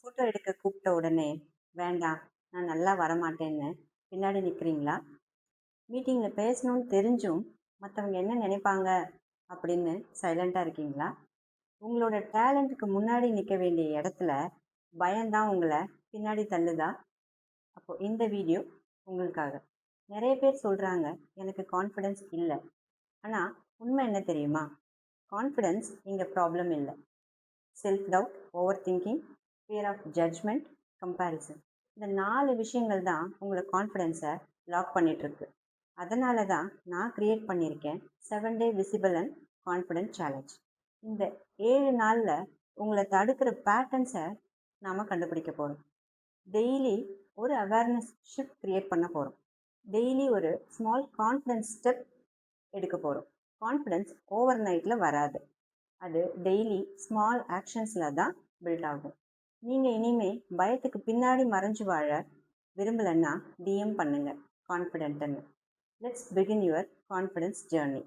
Photo எடுக்க கூப்பிட்ட உடனே வேண்டாம், நான் நல்லா வரமாட்டேன்னு பின்னாடி நிற்கிறீங்களா? மீட்டிங்கில் பேசணும்னு தெரிஞ்சும் மற்றவங்க என்ன நினைப்பாங்க அப்படின்னு சைலண்ட்டாக இருக்கீங்களா? உங்களோட டேலண்ட்டுக்கு முன்னாடி நிற்க வேண்டிய இடத்துல பயம்தான் உங்களை பின்னாடி தள்ளுதா? அப்போது இந்த வீடியோ உங்களுக்காக. நிறைய பேர் சொல்கிறாங்க எனக்கு கான்ஃபிடென்ஸ் இல்லை. ஆனால் உண்மை என்ன தெரியுமா? கான்ஃபிடென்ஸ் இங்கே ப்ராப்ளம் இல்லை. Self doubt, over thinking, fear of judgement, comparison, இந்த 4 விஷயங்கள் தான் உங்களை கான்ஃபிடென்ஸை லாக் பண்ணிகிட்ருக்கு. அதனால தான் நான் க்ரியேட் பண்ணியிருக்கேன் 7 டே விசிபிள் அண்ட் கான்ஃபிடென்ட் சேலஞ்ச். இந்த 7 நாளில் உங்களை தடுக்கிற பேட்டர்ன்ஸை நாம் கண்டுபிடிக்க போகிறோம். டெய்லி ஒரு அவேர்னஸ் ஷிஃப்ட் க்ரியேட் பண்ண போகிறோம். டெய்லி ஒரு ஸ்மால் கான்ஃபிடென்ஸ் ஸ்டெப் எடுக்க போகிறோம். கான்ஃபிடென்ஸ் ஓவர் நைட்டில் வராது. அது டெய்லி ஸ்மால் ஆக்ஷன்ஸில் தான் பில்ட் ஆகும். நீங்கள் இனிமே பயத்துக்கு பின்னாடி மறைஞ்சு வாழ விரும்பலைன்னா டிஎம் பண்ணுங்கள் கான்ஃபிடென்ட்டுன்னு. Let's begin your confidence journey.